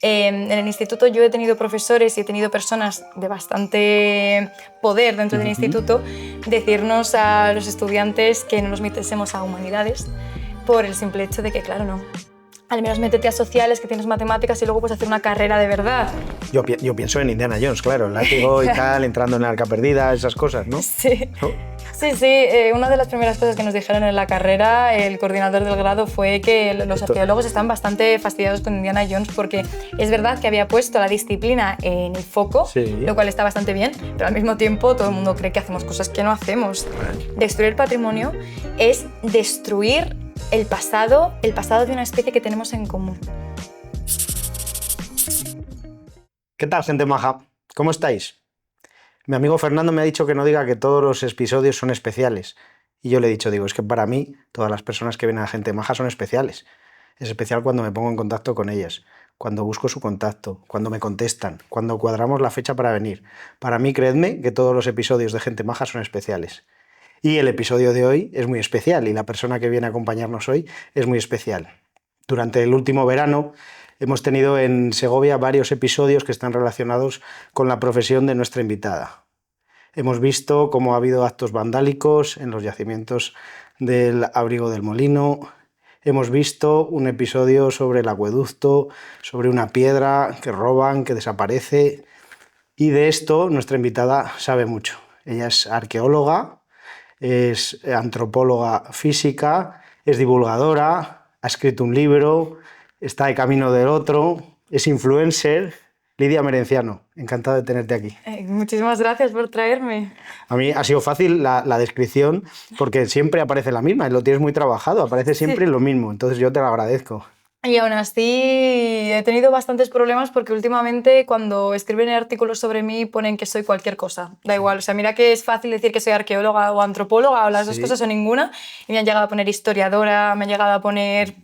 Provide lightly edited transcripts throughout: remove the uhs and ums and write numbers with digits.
En el instituto yo he tenido profesores y he tenido personas de bastante poder dentro del instituto decirnos a los estudiantes que no nos metiésemos a humanidades por el simple hecho de que, claro, no. Al menos métete a sociales, que tienes matemáticas y luego puedes hacer una carrera de verdad. Yo pienso en Indiana Jones, claro, el látigo y tal, entrando en la arca perdida, esas cosas, ¿no? Sí. ¿No? Sí, una de las primeras cosas que nos dijeron en la carrera, el coordinador del grado, fue que los arqueólogos están bastante fastidiados con Indiana Jones porque es verdad que había puesto la disciplina en el foco, lo cual está bastante bien, pero al mismo tiempo todo el mundo cree que hacemos cosas que no hacemos. Destruir el patrimonio es destruir el pasado de una especie que tenemos en común. ¿Qué tal, gente maja? ¿Cómo estáis? Mi amigo Fernando me ha dicho que no diga que todos los episodios son especiales. Y yo le he dicho, es que para mí todas las personas que vienen a Gente Maja son especiales. Es especial cuando me pongo en contacto con ellas, cuando busco su contacto, cuando me contestan, cuando cuadramos la fecha para venir. Para mí, creedme que todos los episodios de Gente Maja son especiales. Y el episodio de hoy es muy especial y la persona que viene a acompañarnos hoy es muy especial. Durante el último verano hemos tenido en Segovia varios episodios que están relacionados con la profesión de nuestra invitada. Hemos visto cómo ha habido actos vandálicos en los yacimientos del Abrigo del Molino. Hemos visto un episodio sobre el acueducto, sobre una piedra que roban, que desaparece. Y de esto nuestra invitada sabe mucho. Ella es arqueóloga, es antropóloga física, es divulgadora, ha escrito un libro, está de camino del otro, es influencer. Lidia Merenciano, encantada de tenerte aquí. Muchísimas gracias por traerme. A mí ha sido fácil la descripción porque siempre aparece la misma y lo tienes muy trabajado, aparece siempre lo mismo, entonces yo te lo agradezco. Y aún así he tenido bastantes problemas porque últimamente cuando escriben artículos sobre mí ponen que soy cualquier cosa. Da igual, o sea, mira que es fácil decir que soy arqueóloga o antropóloga o las dos cosas o ninguna. Y me han llegado a poner historiadora, me han llegado a poner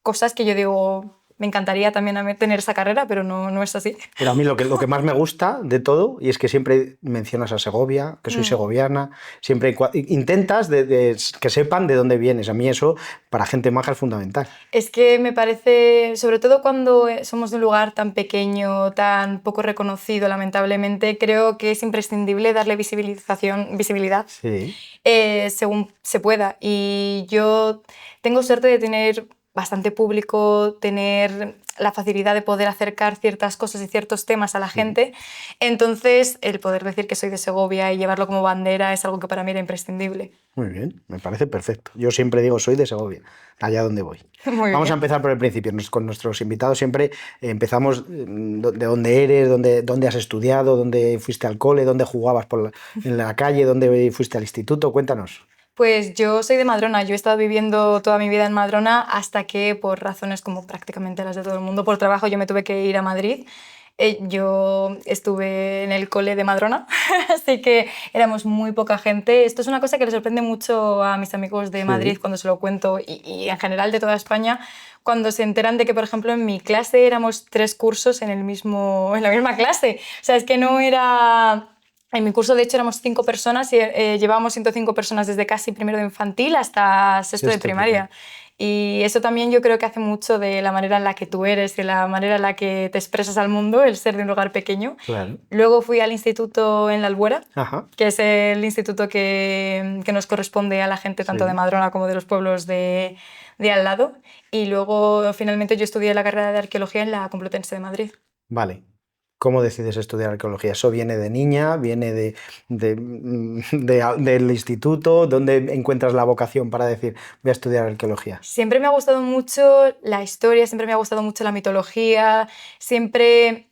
cosas que yo digo, me encantaría también tener esa carrera, pero no es así. Pero a mí lo que más me gusta de todo, y es que siempre mencionas a Segovia, que soy segoviana, siempre intentas que sepan de dónde vienes. A mí eso, para Gente Maja, es fundamental. Es que me parece, sobre todo cuando somos de un lugar tan pequeño, tan poco reconocido, lamentablemente, creo que es imprescindible darle visibilidad según se pueda. Y yo tengo suerte de tener bastante público, tener la facilidad de poder acercar ciertas cosas y ciertos temas a la gente. Entonces, el poder decir que soy de Segovia y llevarlo como bandera es algo que para mí era imprescindible. Muy bien, me parece perfecto. Yo siempre digo soy de Segovia, allá donde voy. Vamos a empezar por el principio. Con nuestros invitados siempre empezamos de dónde eres, dónde has estudiado, dónde fuiste al cole, dónde jugabas en la calle, dónde fuiste al instituto. Cuéntanos. Pues yo soy de Madrona, yo he estado viviendo toda mi vida en Madrona hasta que, por razones como prácticamente las de todo el mundo, por trabajo yo me tuve que ir a Madrid. Yo estuve en el cole de Madrona, así que éramos muy poca gente. Esto es una cosa que le sorprende mucho a mis amigos de Madrid cuando se lo cuento y en general de toda España, cuando se enteran de que, por ejemplo, en mi clase éramos 3 cursos en la misma clase. O sea, es que no era... En mi curso, de hecho, éramos 5 personas y llevábamos 105 personas desde casi primero de infantil hasta sexto de primaria. Y eso también yo creo que hace mucho de la manera en la que tú eres y la manera en la que te expresas al mundo, el ser de un lugar pequeño. Claro. Luego fui al instituto en la Albuera, Ajá. que es el instituto que nos corresponde a la gente tanto de Madrona como de los pueblos de al lado. Y luego, finalmente, yo estudié la carrera de arqueología en la Complutense de Madrid. Vale. ¿Cómo decides estudiar arqueología? ¿Eso viene de niña? ¿Viene del instituto? ¿Dónde encuentras la vocación para decir voy a estudiar arqueología? Siempre me ha gustado mucho la historia, siempre me ha gustado mucho la mitología, siempre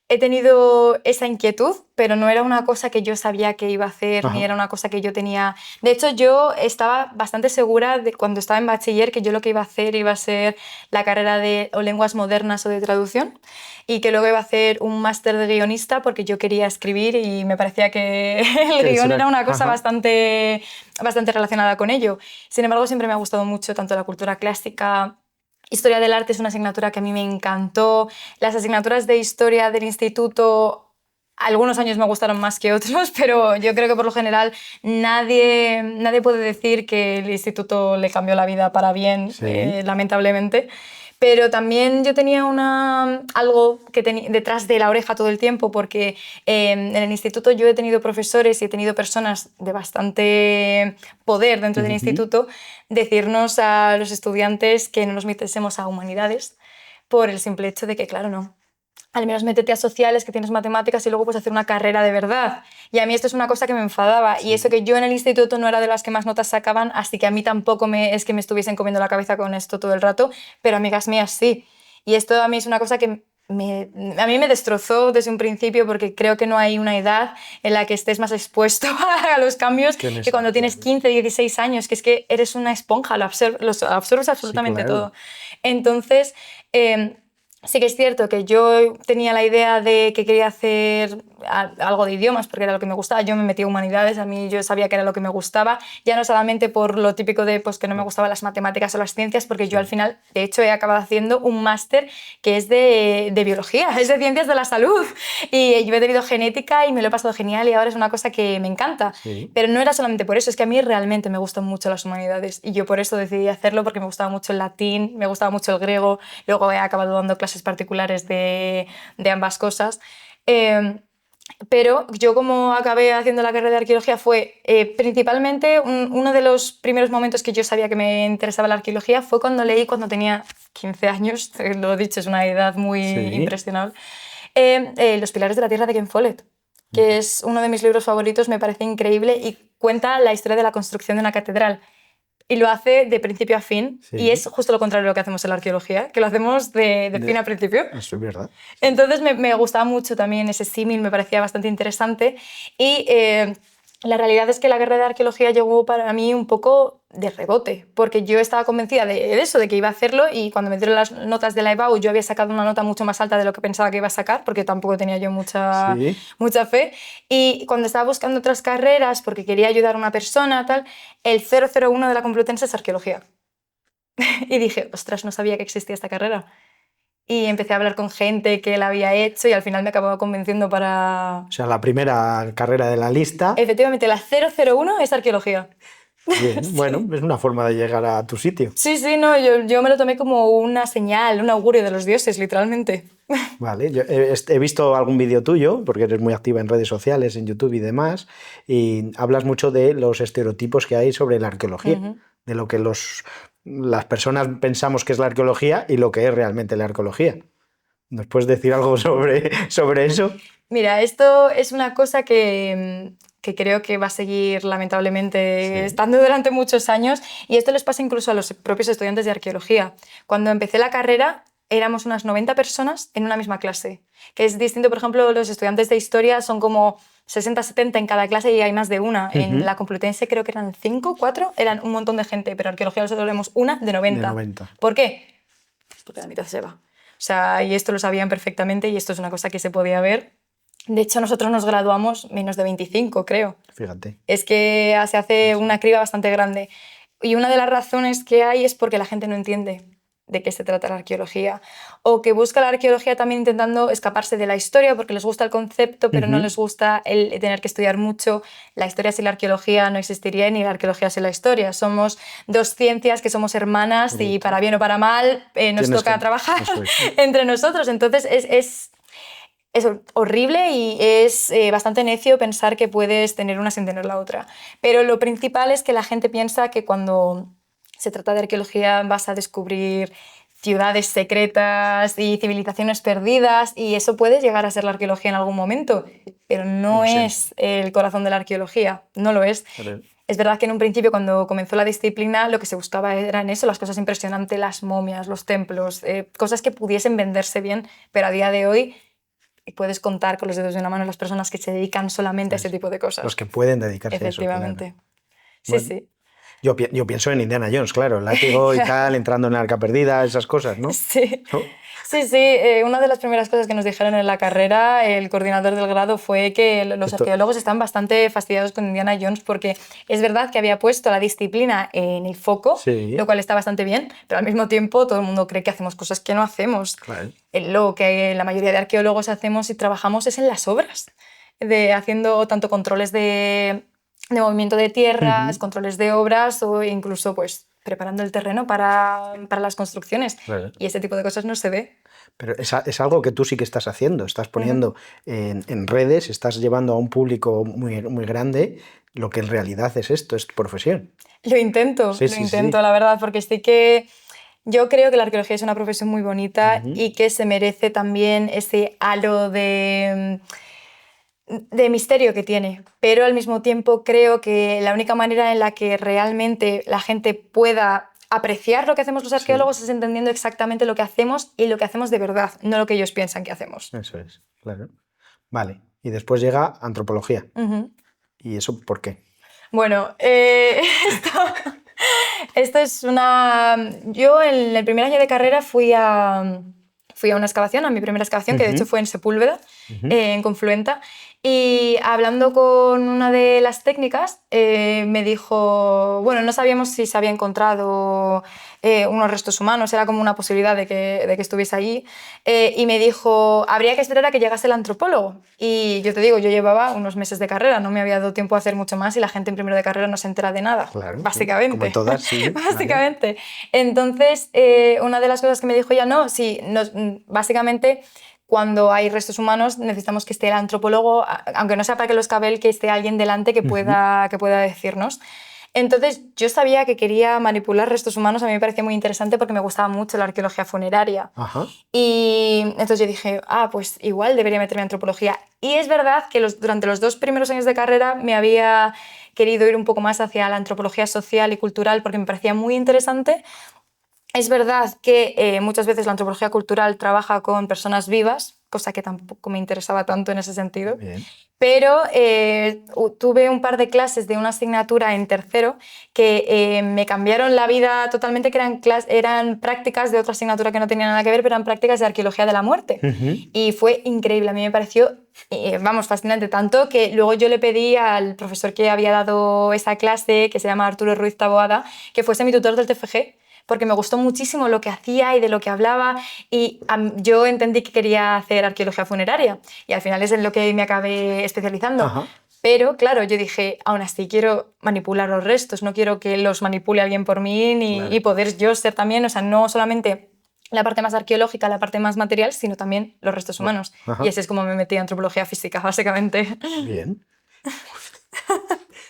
he tenido esa inquietud, pero no era una cosa que yo sabía que iba a hacer, ni era una cosa que yo tenía... De hecho, yo estaba bastante segura de cuando estaba en bachiller que yo lo que iba a hacer iba a ser la carrera de o lenguas modernas o de traducción y que luego iba a hacer un máster de guionista porque yo quería escribir y me parecía que el guión era una cosa bastante relacionada con ello. Sin embargo, siempre me ha gustado mucho tanto la cultura clásica. Historia del arte es una asignatura que a mí me encantó. Las asignaturas de historia del instituto, algunos años me gustaron más que otros, pero yo creo que por lo general nadie puede decir que el instituto le cambió la vida para bien, lamentablemente. Pero también yo tenía algo que detrás de la oreja todo el tiempo, porque en el instituto yo he tenido profesores y he tenido personas de bastante poder dentro del instituto decirnos a los estudiantes que no nos metiésemos a humanidades por el simple hecho de que, claro, no. Al menos métete a sociales, que tienes matemáticas y luego puedes hacer una carrera de verdad. Y a mí esto es una cosa que me enfadaba. Sí. Y eso que yo en el instituto no era de las que más notas sacaban, así que a mí tampoco es que me estuviesen comiendo la cabeza con esto todo el rato, pero amigas mías sí. Y esto a mí es una cosa que a mí me destrozó desde un principio, porque creo que no hay una edad en la que estés más expuesto a los cambios que cuando tienes 15, 16 años, que es que eres una esponja, lo absorbes absolutamente sí, claro. Todo. Entonces... sí que es cierto que yo tenía la idea de que quería hacer algo de idiomas porque era lo que me gustaba. Yo me metí a humanidades, a mí yo sabía que era lo que me gustaba, ya no solamente por lo típico de pues, que no me gustaban las matemáticas o las ciencias, porque yo al final, de hecho, he acabado haciendo un máster que es de biología, es de ciencias de la salud. Y yo he tenido genética y me lo he pasado genial y ahora es una cosa que me encanta. Sí. Pero no era solamente por eso, es que a mí realmente me gustan mucho las humanidades y yo por eso decidí hacerlo, porque me gustaba mucho el latín, me gustaba mucho el griego, luego he acabado dando clases particulares de ambas cosas. Pero yo como acabé haciendo la carrera de arqueología fue principalmente uno de los primeros momentos que yo sabía que me interesaba la arqueología fue cuando leí, cuando tenía 15 años, lo he dicho, es una edad muy impresionable, Los pilares de la tierra de Ken Follett, que es uno de mis libros favoritos, me parece increíble y cuenta la historia de la construcción de una catedral. Y lo hace de principio a fin. Sí. Y es justo lo contrario de lo que hacemos en la arqueología, que lo hacemos de fin a principio. Eso es verdad. Entonces me gustaba mucho también ese símil, me parecía bastante interesante. Y la realidad es que la carrera de arqueología llegó para mí un poco de rebote, porque yo estaba convencida de eso, de que iba a hacerlo, y cuando me dieron las notas de la EBAU yo había sacado una nota mucho más alta de lo que pensaba que iba a sacar, porque tampoco tenía yo mucha fe. Y cuando estaba buscando otras carreras, porque quería ayudar a una persona, tal, el 001 de la Complutense es arqueología. Y dije, ostras, no sabía que existía esta carrera. Y empecé a hablar con gente que la había hecho y al final me acabó convenciendo para... O sea, la primera carrera de la lista... Efectivamente, la 001 es arqueología. Bien, sí. Bueno, es una forma de llegar a tu sitio. Sí, no, yo me lo tomé como una señal, un augurio de los dioses, literalmente. Vale, yo he visto algún vídeo tuyo, porque eres muy activa en redes sociales, en YouTube y demás, y hablas mucho de los estereotipos que hay sobre la arqueología, de lo que las personas pensamos que es la arqueología y lo que es realmente la arqueología. ¿Nos puedes decir algo sobre eso? Mira, esto es una cosa que creo que va a seguir lamentablemente estando durante muchos años, y esto les pasa incluso a los propios estudiantes de arqueología. Cuando empecé la carrera éramos unas 90 personas en una misma clase, que es distinto. Por ejemplo, los estudiantes de historia son como 60, 70 en cada clase y hay más de una. En la Complutense creo que eran 5, 4, eran un montón de gente, pero en arqueología solo tenemos una de 90. De 90. ¿Por qué? Porque la mitad se va. O sea, y esto lo sabían perfectamente y esto es una cosa que se podía ver. De hecho, nosotros nos graduamos menos de 25, creo. Fíjate. Es que se hace una criba bastante grande. Y una de las razones que hay es porque la gente no entiende de qué se trata la arqueología, o que busca la arqueología también intentando escaparse de la historia porque les gusta el concepto, pero no les gusta el tener que estudiar mucho. La historia sin la arqueología no existiría, ni la arqueología sin la historia. Somos dos ciencias que somos hermanas y para bien o para mal nos toca trabajar entre nosotros. Entonces es horrible y es bastante necio pensar que puedes tener una sin tener la otra. Pero lo principal es que la gente piensa que cuando se trata de arqueología vas a descubrir ciudades secretas y civilizaciones perdidas, y eso puede llegar a ser la arqueología en algún momento, pero no es el corazón de la arqueología, no lo es. Es verdad que en un principio, cuando comenzó la disciplina, lo que se buscaba eran eso, las cosas impresionantes, las momias, los templos, cosas que pudiesen venderse bien, pero a día de hoy puedes contar con los dedos de una mano las personas que se dedican solamente a ese tipo de cosas. Los que pueden dedicarse a eso. Efectivamente. Sí, bueno, sí. Yo pienso en Indiana Jones, claro, el látigo y tal, entrando en el arca perdida, esas cosas, ¿no? Sí. ¿No? Sí. Una de las primeras cosas que nos dijeron en la carrera, el coordinador del grado, fue que los arqueólogos están bastante fastidiados con Indiana Jones, porque es verdad que había puesto la disciplina en el foco, lo cual está bastante bien, pero al mismo tiempo todo el mundo cree que hacemos cosas que no hacemos. Claro. Lo que la mayoría de arqueólogos hacemos y trabajamos es en las obras, haciendo tanto controles de movimiento de tierras, controles de obras o incluso pues preparando el terreno para las construcciones. Claro. Y ese tipo de cosas no se ve. Pero es algo que tú sí que estás haciendo, estás poniendo en redes, estás llevando a un público muy, muy grande lo que en realidad es esto, es tu profesión. Lo intento, Sí, sí, sí. la verdad, porque sí que yo creo que la arqueología es una profesión muy bonita Ujú. y que se merece también ese halo de misterio que tiene, pero al mismo tiempo creo que la única manera en la que realmente la gente pueda apreciar lo que hacemos los arqueólogos es entendiendo exactamente lo que hacemos y lo que hacemos de verdad, no lo que ellos piensan que hacemos. Eso es, claro. Vale, y después llega antropología. Ujú. ¿Y eso por qué? Bueno, esto es una... Yo en el primer año de carrera fui a una excavación, a mi primera excavación, que de hecho fue en Sepúlveda, en Confluenta, y hablando con una de las técnicas me dijo, bueno, no sabíamos si se había encontrado unos restos humanos, era como una posibilidad de que estuviese allí, y me dijo, habría que esperar a que llegase el antropólogo. Y yo te digo, yo llevaba unos meses de carrera, no me había dado tiempo a hacer mucho más y la gente en primero de carrera no se entera de nada, Claro, básicamente. como en todas, sí. Básicamente. Entonces, una de las cosas que me dijo ella, no, sí, básicamente cuando hay restos humanos necesitamos que esté el antropólogo, aunque no sea para que los cabe él, que esté alguien delante que pueda decirnos. Entonces, yo sabía que quería manipular restos humanos, a mí me parecía muy interesante porque me gustaba mucho la arqueología funeraria. Ajá. Y entonces yo dije, pues igual debería meterme en antropología. Y es verdad que durante los 2 primeros años de carrera me había querido ir un poco más hacia la antropología social y cultural porque me parecía muy interesante. Es verdad que muchas veces la antropología cultural trabaja con personas vivas, cosa que tampoco me interesaba tanto en ese sentido. Bien. Pero tuve un par de clases de una asignatura en tercero que me cambiaron la vida totalmente, que eran prácticas de otra asignatura que no tenía nada que ver, pero eran prácticas de arqueología de la muerte. Y fue increíble, a mí me pareció, fascinante, tanto que luego yo le pedí al profesor que había dado esa clase, que se llama Arturo Ruiz Taboada, que fuese mi tutor del TFG, porque me gustó muchísimo lo que hacía y de lo que hablaba y yo entendí que quería hacer arqueología funeraria y al final es en lo que me acabé especializando. Ajá. Pero claro, yo dije, aún así quiero manipular los restos, no quiero que los manipule alguien por mí y poder yo ser también, o sea, no solamente la parte más arqueológica, la parte más material, sino también los restos humanos. Ajá. Y así es como me metí a antropología física, básicamente. Bien.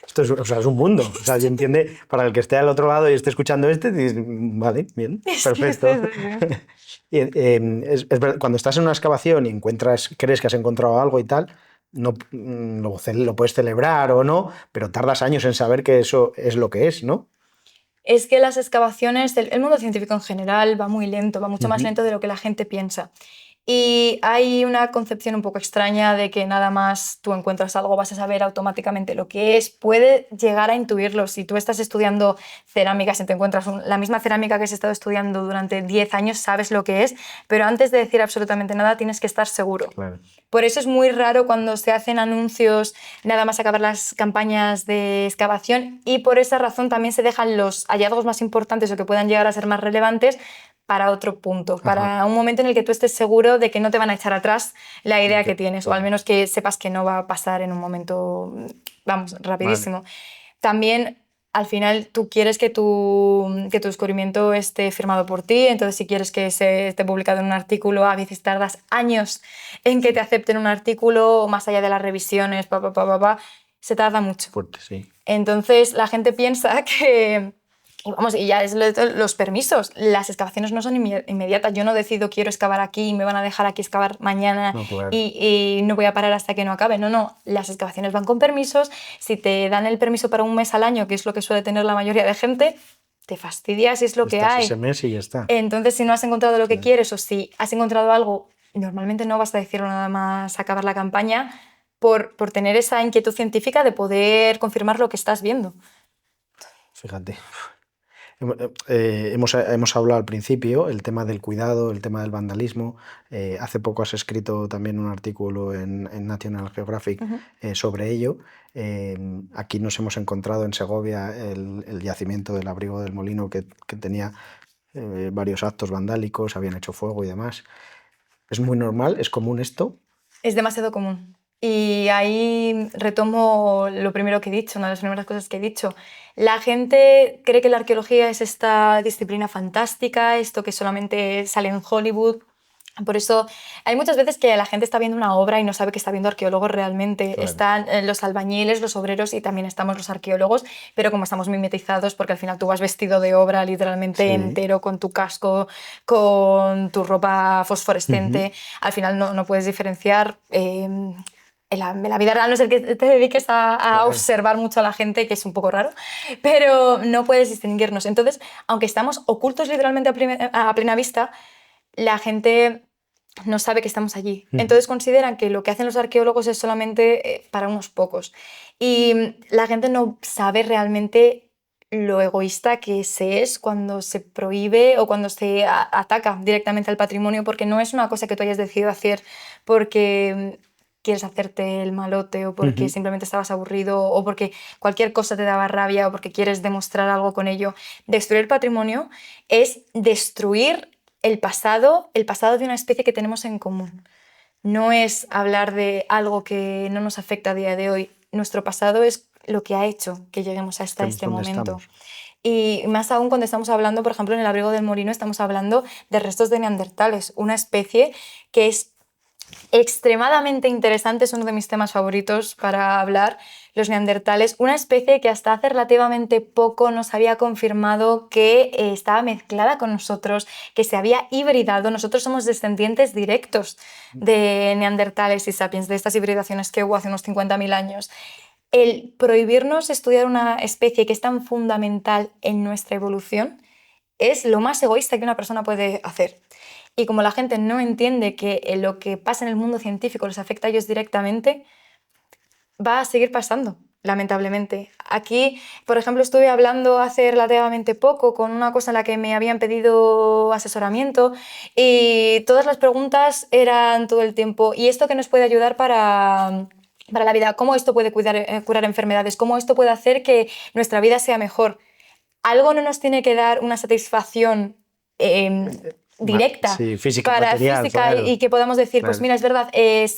Esto es un mundo. O sea, yo entiende, para el que esté al otro lado y esté escuchando dices, vale, bien, perfecto. Y, verdad, cuando estás en una excavación y crees que has encontrado algo y tal, no, lo puedes celebrar o no, pero tardas años en saber que eso es lo que es, ¿no? Es que las excavaciones, el mundo científico en general va muy lento, va mucho más lento de lo que la gente piensa. Y hay una concepción un poco extraña de que nada más tú encuentras algo vas a saber automáticamente lo que es. Puede llegar a intuirlo. Si tú estás estudiando cerámica, si te encuentras la misma cerámica que has estado estudiando durante 10 años, sabes lo que es, pero antes de decir absolutamente nada tienes que estar seguro. Claro. Por eso es muy raro cuando se hacen anuncios nada más acabar las campañas de excavación y por esa razón también se dejan los hallazgos más importantes o que puedan llegar a ser más relevantes para otro punto, para un momento en el que tú estés seguro de que no te van a echar atrás la idea que tienes, o al menos que sepas que no va a pasar en un momento, vamos, rapidísimo. Vale. También, al final, tú quieres que tu descubrimiento esté firmado por ti, entonces si quieres que se esté publicado en un artículo, a veces tardas años en que te acepten un artículo, más allá de las revisiones, se tarda mucho. Fuerte, sí. Entonces, la gente piensa que... Y ya es los permisos. Las excavaciones no son inmediatas. Yo no decido quiero excavar aquí y me van a dejar aquí excavar mañana y no voy a parar hasta que no acabe. No. Las excavaciones van con permisos. Si te dan el permiso para un mes al año, que es lo que suele tener la mayoría de gente, te fastidias y es lo que hay. Ese mes y ya está. Entonces, si no has encontrado lo que quieres o si has encontrado algo, normalmente no vas a decirlo nada más acabar la campaña por tener esa inquietud científica de poder confirmar lo que estás viendo. Fíjate. Hemos hablado al principio el tema del cuidado, el tema del vandalismo. Hace poco has escrito también un artículo en National Geographic sobre ello. Aquí nos hemos encontrado en Segovia el yacimiento del Abrigo del Molino que tenía varios actos vandálicos, habían hecho fuego y demás. ¿Es muy normal? ¿Es común esto? Es demasiado común. Y ahí retomo lo primero que he dicho, una de las primeras cosas que he dicho. La gente cree que la arqueología es esta disciplina fantástica, esto que solamente sale en Hollywood. Por eso hay muchas veces que la gente está viendo una obra y no sabe que está viendo arqueólogos realmente. Claro. Están los albañiles, los obreros y también estamos los arqueólogos, pero como estamos mimetizados, porque al final tú vas vestido de obra literalmente Sí. entero, con tu casco, con tu ropa fosforescente, al final no puedes diferenciar. En la vida real, no es el que te dediques a Claro. observar mucho a la gente, que es un poco raro, pero no puedes distinguirnos. Entonces, aunque estamos ocultos literalmente a plena vista, la gente no sabe que estamos allí. Entonces consideran que lo que hacen los arqueólogos es solamente para unos pocos. Y la gente no sabe realmente lo egoísta que se es cuando se prohíbe o cuando se ataca directamente al patrimonio, porque no es una cosa que tú hayas decidido hacer porque quieres hacerte el malote o porque simplemente estabas aburrido o porque cualquier cosa te daba rabia o porque quieres demostrar algo con ello. Destruir patrimonio es destruir el pasado de una especie que tenemos en común. No es hablar de algo que no nos afecta a día de hoy. Nuestro pasado es lo que ha hecho que lleguemos hasta este momento. Y más aún cuando estamos hablando, por ejemplo, en el Abrigo del Molino, estamos hablando de restos de neandertales, una especie que es extremadamente interesante, es uno de mis temas favoritos para hablar, los neandertales, una especie que hasta hace relativamente poco nos había confirmado que estaba mezclada con nosotros, que se había hibridado. Nosotros somos descendientes directos de neandertales y sapiens, de estas hibridaciones que hubo hace unos 50.000 años. El prohibirnos estudiar una especie que es tan fundamental en nuestra evolución es lo más egoísta que una persona puede hacer. Y como la gente no entiende que lo que pasa en el mundo científico les afecta a ellos directamente, va a seguir pasando, lamentablemente. Aquí, por ejemplo, estuve hablando hace relativamente poco con una cosa en la que me habían pedido asesoramiento y todas las preguntas eran todo el tiempo, ¿y esto qué nos puede ayudar para la vida? ¿Cómo esto puede curar enfermedades? ¿Cómo esto puede hacer que nuestra vida sea mejor? Algo no nos tiene que dar una satisfacción directa, sí, física, material, claro. y que podamos decir, Claro. pues mira, es verdad,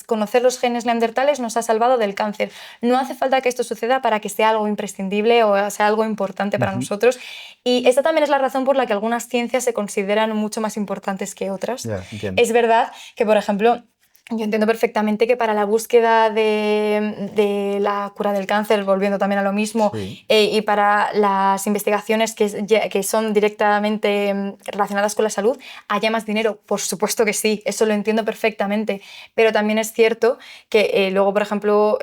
conocer los genes neandertales nos ha salvado del cáncer. No hace falta que esto suceda para que sea algo imprescindible o sea algo importante para nosotros. Y esta también es la razón por la que algunas ciencias se consideran mucho más importantes que otras. Ya, entiendo. Es verdad que, por ejemplo, yo entiendo perfectamente que para la búsqueda de la cura del cáncer, volviendo también a lo mismo, Sí. Y para las investigaciones que son directamente relacionadas con la salud, haya más dinero. Por supuesto que sí, eso lo entiendo perfectamente. Pero también es cierto que luego, por ejemplo,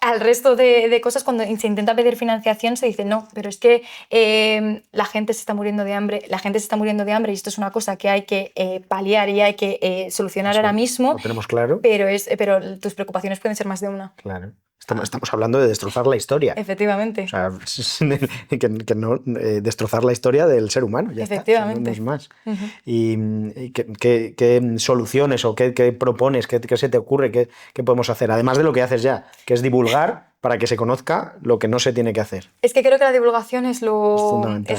al resto de cosas, cuando se intenta pedir financiación, se dice no, pero es que la gente se está muriendo de hambre, y esto es una cosa que hay que paliar y hay que solucionar Eso ahora mismo. lo tenemos claro. Pero tus preocupaciones pueden ser más de una. Claro. Estamos hablando de destrozar la historia. Efectivamente. O sea, que no, destrozar la historia del ser humano, ya Efectivamente. está, no es más. ¿Y qué soluciones o qué propones, qué se te ocurre, qué podemos hacer? Además de lo que haces ya, que es divulgar para que se conozca lo que no se tiene que hacer. Es que creo que la divulgación es fundamental.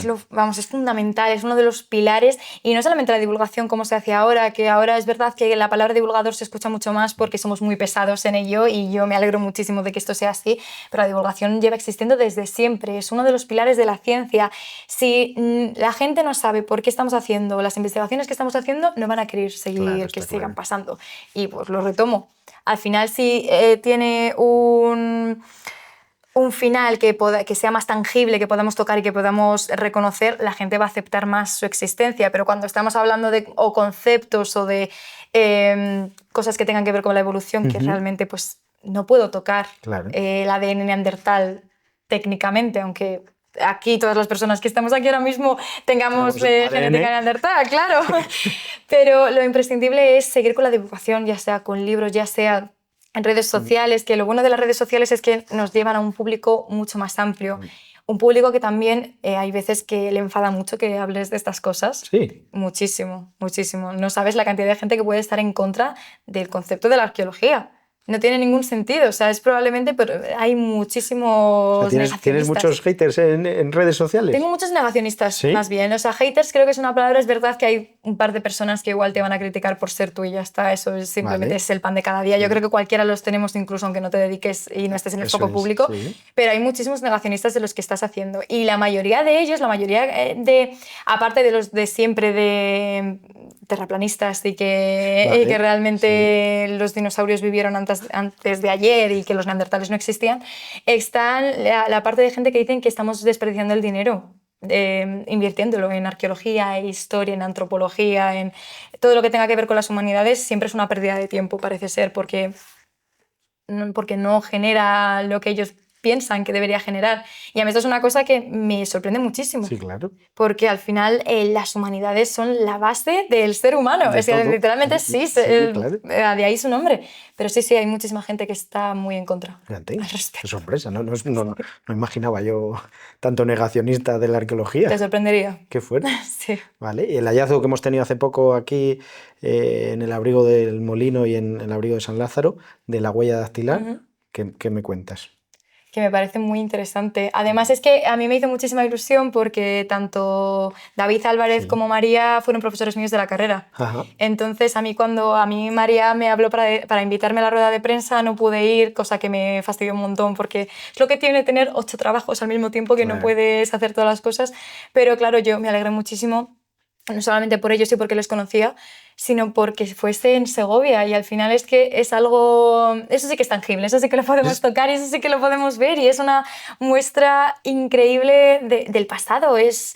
Es fundamental, es uno de los pilares, y no solamente la divulgación como se hace ahora, que ahora es verdad que la palabra divulgador se escucha mucho más porque somos muy pesados en ello y yo me alegro muchísimo de que esto sea así, pero la divulgación lleva existiendo desde siempre, es uno de los pilares de la ciencia. Si la gente no sabe por qué estamos haciendo las investigaciones que estamos haciendo, no van a querer seguir que sigan pasando. Y pues lo retomo. Al final, si tiene un final que sea más tangible, que podamos tocar y que podamos reconocer, la gente va a aceptar más su existencia. Pero cuando estamos hablando de conceptos o de cosas que tengan que ver con la evolución, que realmente pues, no puedo tocar el ADN neandertal técnicamente, aunque aquí todas las personas que estamos aquí ahora mismo tengamos genética neandertal, claro. Pero lo imprescindible es seguir con la divulgación, ya sea con libros, ya sea en redes sociales, que lo bueno de las redes sociales es que nos llevan a un público mucho más amplio. Un público que también hay veces que le enfada mucho que hables de estas cosas. Sí. Muchísimo, muchísimo. No sabes la cantidad de gente que puede estar en contra del concepto de la arqueología. No tiene ningún sentido, o sea, es probablemente, pero hay muchísimos O sea, ¿tienes negacionistas. muchos haters en redes sociales? Tengo muchos negacionistas, ¿Sí? más bien. O sea, haters creo que es una palabra, es verdad que hay un par de personas que igual te van a criticar por ser tú y ya está, eso simplemente Vale. es el pan de cada día. Yo creo que cualquiera los tenemos, incluso aunque no te dediques y no estés en el Eso foco es, público, sí. pero hay muchísimos negacionistas de los que estás haciendo. Y la mayoría de ellos, aparte de los de siempre de terraplanistas y que Vale, realmente los dinosaurios vivieron antes de ayer y que los neandertales no existían, están la parte de gente que dicen que estamos desperdiciando el dinero. Invirtiéndolo en arqueología, en historia, en antropología, en todo lo que tenga que ver con las humanidades, siempre es una pérdida de tiempo, parece ser, porque no genera lo que ellos piensan que debería generar. Y a mí esto es una cosa que me sorprende muchísimo. Sí, claro. Porque al final las humanidades son la base del ser humano. De es que todo. literalmente Claro. de ahí su nombre. Pero sí, hay muchísima gente que está muy en contra. Fíjate, Al qué respecto. sorpresa, no imaginaba yo tanto negacionista de la arqueología. Te sorprendería. Qué fuerte. Sí. Vale, y el hallazgo que hemos tenido hace poco aquí en el abrigo del Molino y en el abrigo de San Lázaro, de la huella dactilar, ¿qué me cuentas? Que me parece muy interesante. Además es que a mí me hizo muchísima ilusión porque tanto David Álvarez como María fueron profesores míos de la carrera. Ajá. Entonces cuando a mí María me habló para invitarme a la rueda de prensa no pude ir, cosa que me fastidió un montón porque es lo que tiene tener 8 trabajos al mismo tiempo que no puedes hacer todas las cosas. Pero claro, yo me alegré muchísimo, no solamente por ellos y porque les conocía, sino porque fuese en Segovia y al final es que es algo, eso sí que es tangible, eso sí que lo podemos tocar y eso sí que lo podemos ver y es una muestra increíble del pasado, es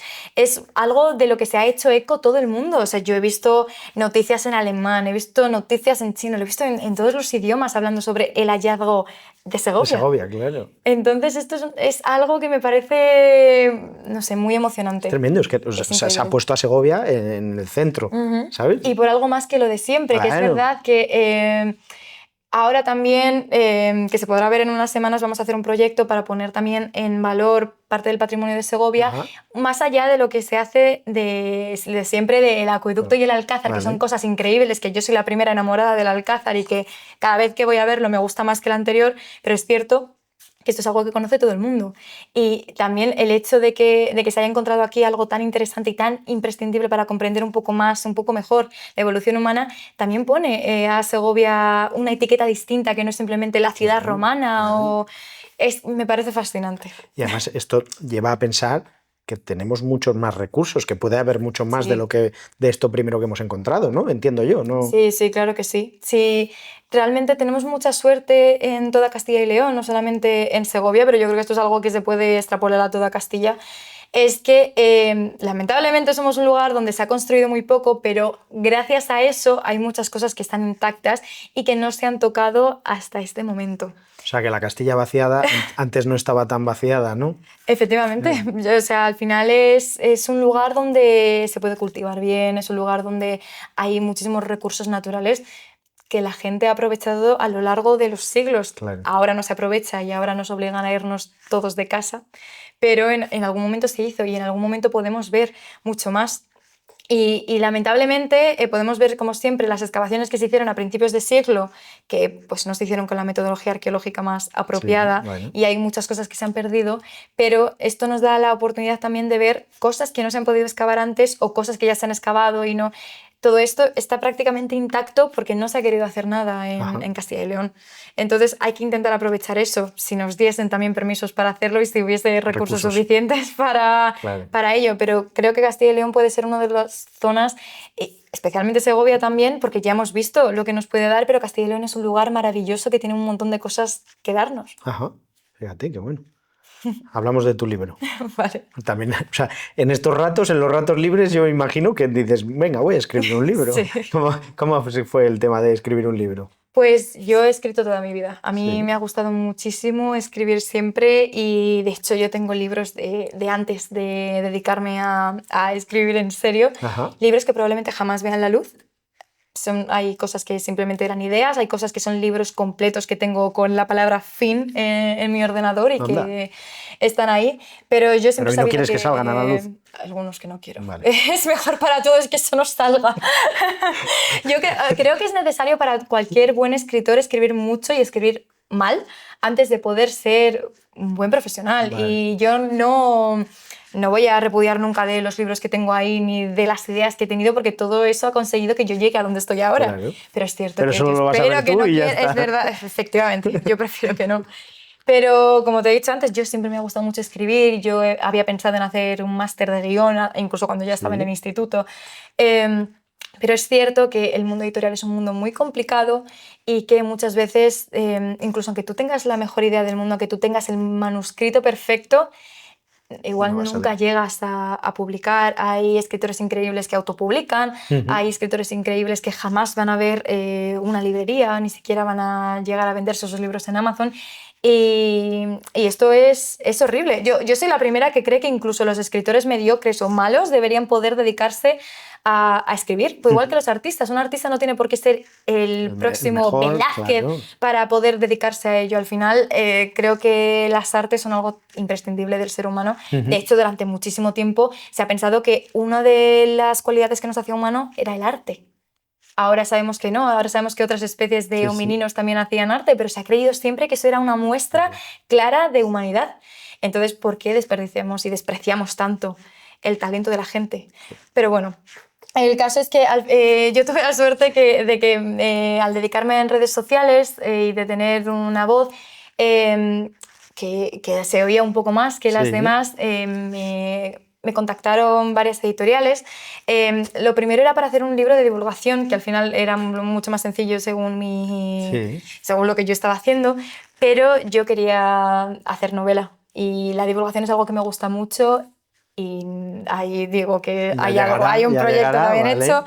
algo de lo que se ha hecho eco todo el mundo. O sea, yo he visto noticias en alemán, he visto noticias en chino, lo he visto en todos los idiomas hablando sobre el hallazgo de Segovia. De Segovia, claro. Entonces esto es algo que me parece, no sé, muy emocionante. Tremendo, es que se ha puesto a Segovia en el centro, ¿sabes? Y por algo más que lo de siempre, que es verdad que ahora también, que se podrá ver en unas semanas, vamos a hacer un proyecto para poner también en valor parte del patrimonio de Segovia, más allá de lo que se hace de siempre del acueducto y el Alcázar, que son cosas increíbles, que yo soy la primera enamorada del Alcázar y que cada vez que voy a verlo me gusta más que el anterior, pero es cierto que esto es algo que conoce todo el mundo. Y también el hecho de que se haya encontrado aquí algo tan interesante y tan imprescindible para comprender un poco más, un poco mejor la evolución humana, también pone a Segovia una etiqueta distinta que no es simplemente la ciudad romana. Me parece fascinante. Y además esto lleva a pensar que tenemos muchos más recursos, que puede haber mucho más de esto primero que hemos encontrado, ¿no? Entiendo yo, ¿no? Sí, claro que sí. Sí, realmente tenemos mucha suerte en toda Castilla y León, no solamente en Segovia, pero yo creo que esto es algo que se puede extrapolar a toda Castilla. Es que lamentablemente somos un lugar donde se ha construido muy poco, pero gracias a eso hay muchas cosas que están intactas y que no se han tocado hasta este momento. O sea, que la Castilla vaciada antes no estaba tan vaciada, ¿no? Efectivamente. O sea, al final es un lugar donde se puede cultivar bien, es un lugar donde hay muchísimos recursos naturales que la gente ha aprovechado a lo largo de los siglos. Claro. Ahora no se aprovecha y ahora nos obligan a irnos todos de casa, pero en algún momento se hizo y en algún momento podemos ver mucho más. Y lamentablemente podemos ver, como siempre, las excavaciones que se hicieron a principios de siglo, que pues, no se hicieron con la metodología arqueológica más apropiada, y hay muchas cosas que se han perdido, pero esto nos da la oportunidad también de ver cosas que no se han podido excavar antes o cosas que ya se han excavado y no... Todo esto está prácticamente intacto porque no se ha querido hacer nada en Castilla y León. Entonces hay que intentar aprovechar eso, si nos diesen también permisos para hacerlo y si hubiese recursos suficientes para ello. Pero creo que Castilla y León puede ser una de las zonas, especialmente Segovia también, porque ya hemos visto lo que nos puede dar, pero Castilla y León es un lugar maravilloso que tiene un montón de cosas que darnos. Fíjate, qué bueno. Hablamos de tu libro. Vale. También, o sea, en estos ratos, en los ratos libres, yo imagino que dices, venga, voy a escribir un libro. Sí. ¿Cómo fue el tema de escribir un libro? Pues yo he escrito toda mi vida. A mí me ha gustado muchísimo escribir siempre y de hecho yo tengo libros de antes de dedicarme a escribir en serio. Libros que probablemente jamás vean la luz. hay cosas que simplemente eran ideas, hay cosas que son libros completos que tengo con la palabra fin en mi ordenador y Anda. que están ahí, pero yo siempre Pero he ¿y no sabido quieres que salgan a la luz? algunos que no quiero. Vale. Es mejor para todos que eso no salga. Yo creo que es necesario para cualquier buen escritor escribir mucho y escribir mal antes de poder ser un buen profesional. Vale. Y yo no voy a repudiar nunca de los libros que tengo ahí ni de las ideas que he tenido, porque todo eso ha conseguido que yo llegue a donde estoy ahora. Claro. Pero es cierto Pero que solo yo lo vas a espero ver que tú no y ya quiera. está. Es verdad, efectivamente, yo prefiero que no. Pero como te he dicho antes, yo siempre me ha gustado mucho escribir. Yo había pensado en hacer un máster de guión, incluso cuando ya estaba en el instituto. Pero es cierto que el mundo editorial es un mundo muy complicado y que muchas veces, incluso aunque tú tengas la mejor idea del mundo, que tú tengas el manuscrito perfecto, igual No va a nunca salir. llegas a publicar. Hay escritores increíbles que autopublican, hay escritores increíbles que jamás van a ver una librería, ni siquiera van a llegar a venderse esos libros en Amazon. Y esto es horrible. Yo soy la primera que cree que incluso los escritores mediocres o malos deberían poder dedicarse a escribir. Pues igual que los artistas. Un artista no tiene por qué ser el próximo mejor, Velázquez claro. para poder dedicarse a ello. Al final, creo que las artes son algo imprescindible del ser humano. De hecho, durante muchísimo tiempo se ha pensado que una de las cualidades que nos hacía humano era el arte. Ahora sabemos que no, ahora sabemos que otras especies de homininos también hacían arte, pero se ha creído siempre que eso era una muestra clara de humanidad. Entonces, ¿por qué desperdiciamos y despreciamos tanto el talento de la gente? Pero bueno, el caso es que yo tuve la suerte de que al dedicarme en redes sociales y de tener una voz que se oía un poco más que las demás, me contactaron varias editoriales. Lo primero era para hacer un libro de divulgación, que al final era mucho más sencillo según lo que yo estaba haciendo, pero yo quería hacer novela y la divulgación es algo que me gusta mucho. Y ahí digo que hay un proyecto también hecho,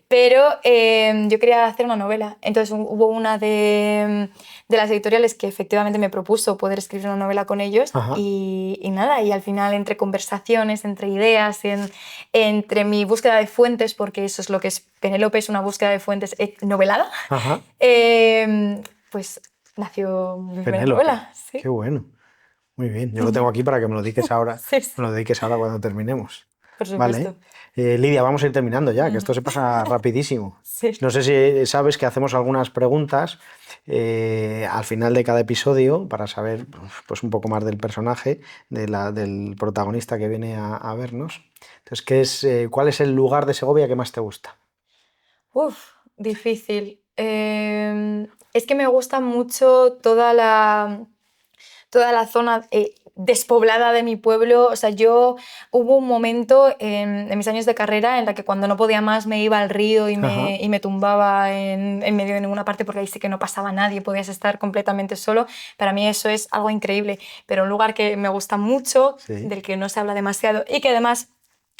pero yo quería hacer una novela. Entonces hubo una de las editoriales que efectivamente me propuso poder escribir una novela con ellos y nada, y al final entre conversaciones, entre ideas, entre mi búsqueda de fuentes, porque eso es lo que es Penélope, es una búsqueda de fuentes novelada, pues nació mi primera novela. Sí. Qué bueno. Muy bien, yo lo tengo aquí para que me lo dediques ahora, Sí, sí. me lo dediques ahora cuando terminemos. Por supuesto. Vale. Lidia, vamos a ir terminando ya, que esto se pasa rapidísimo. Sí. No sé si sabes que hacemos algunas preguntas al final de cada episodio para saber pues, un poco más del personaje, del protagonista que viene a vernos. Entonces, ¿cuál es el lugar de Segovia que más te gusta? Difícil. Es que me gusta mucho toda la zona despoblada de mi pueblo. O sea, hubo un momento en mis años de carrera en la que cuando no podía más me iba al río y me tumbaba en medio de ninguna parte, porque ahí sí que no pasaba nadie, podías estar completamente solo. Para mí eso es algo increíble. Pero un lugar que me gusta mucho, del que no se habla demasiado y que además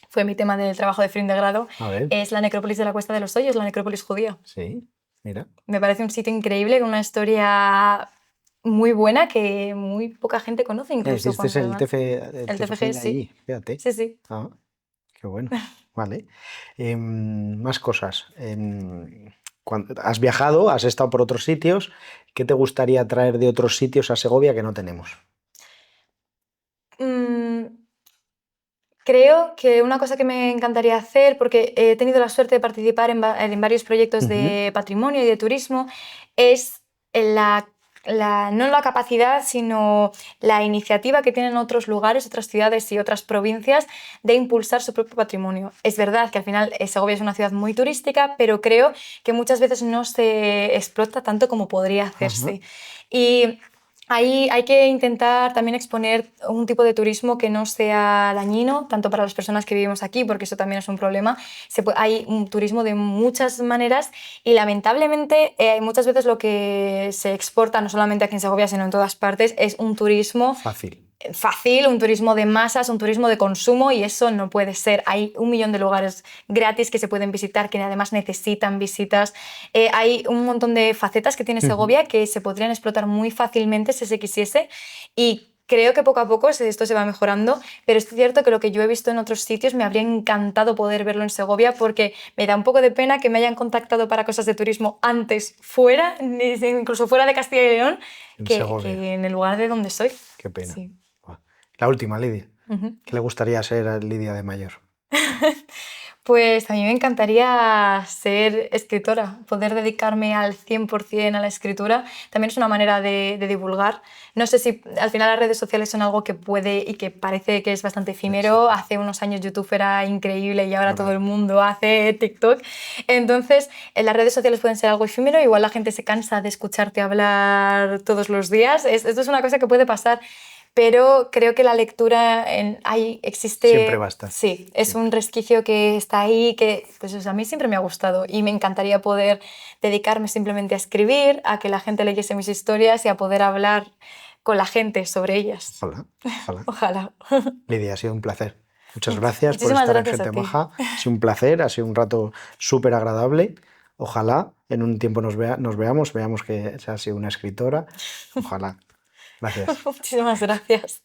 fue mi tema del trabajo de fin de grado, es la necrópolis de la Cuesta de los Hoyos, la necrópolis judía. Sí, mira. Me parece un sitio increíble, con una historia muy buena que muy poca gente conoce, incluso. Este es el TFG sí. allí, fíjate. Sí, sí. Ah, qué bueno. Vale. Más cosas. Has viajado, has estado por otros sitios. ¿Qué te gustaría traer de otros sitios a Segovia que no tenemos? Creo que una cosa que me encantaría hacer, porque he tenido la suerte de participar en varios proyectos de patrimonio y de turismo, es no la capacidad, sino la iniciativa que tienen otros lugares, otras ciudades y otras provincias de impulsar su propio patrimonio. Es verdad que al final Segovia es una ciudad muy turística, pero creo que muchas veces no se explota tanto como podría hacerse. Y ahí hay que intentar también exponer un tipo de turismo que no sea dañino, tanto para las personas que vivimos aquí, porque eso también es un problema. Hay un turismo de muchas maneras y lamentablemente muchas veces lo que se exporta, no solamente aquí en Segovia, sino en todas partes, es un turismo fácil, un turismo de masas, un turismo de consumo, y eso no puede ser. Hay 1 millón de lugares gratis que se pueden visitar, que además necesitan visitas. Hay un montón de facetas que tiene Segovia que se podrían explotar muy fácilmente si se quisiese, y creo que poco a poco esto se va mejorando, pero es cierto que lo que yo he visto en otros sitios me habría encantado poder verlo en Segovia, porque me da un poco de pena que me hayan contactado para cosas de turismo antes fuera, incluso fuera de Castilla y León, que en el lugar de donde soy. Qué pena. Sí. La última, Lidia. ¿Qué le gustaría ser a Lidia de mayor? Pues a mí me encantaría ser escritora, poder dedicarme al 100% a la escritura. También es una manera de divulgar. No sé si al final las redes sociales son algo que puede y que parece que es bastante efímero. Sí. Hace unos años YouTube era increíble y ahora todo el mundo hace TikTok. Entonces, las redes sociales pueden ser algo efímero. Igual la gente se cansa de escucharte hablar todos los días. Esto es una cosa que puede pasar. Pero creo que la lectura existe... Siempre va a estar. Sí, es un resquicio que está ahí, que pues, a mí siempre me ha gustado y me encantaría poder dedicarme simplemente a escribir, a que la gente leyese mis historias y a poder hablar con la gente sobre ellas. Ojalá, ojalá. Ojalá. Lidia, ha sido un placer. Muchas gracias Muchísimas por estar gracias en Gente Maja. Ha sido un placer, ha sido un rato súper agradable. Ojalá en un tiempo nos veamos que has sido una escritora. Ojalá. Gracias. Muchísimas gracias.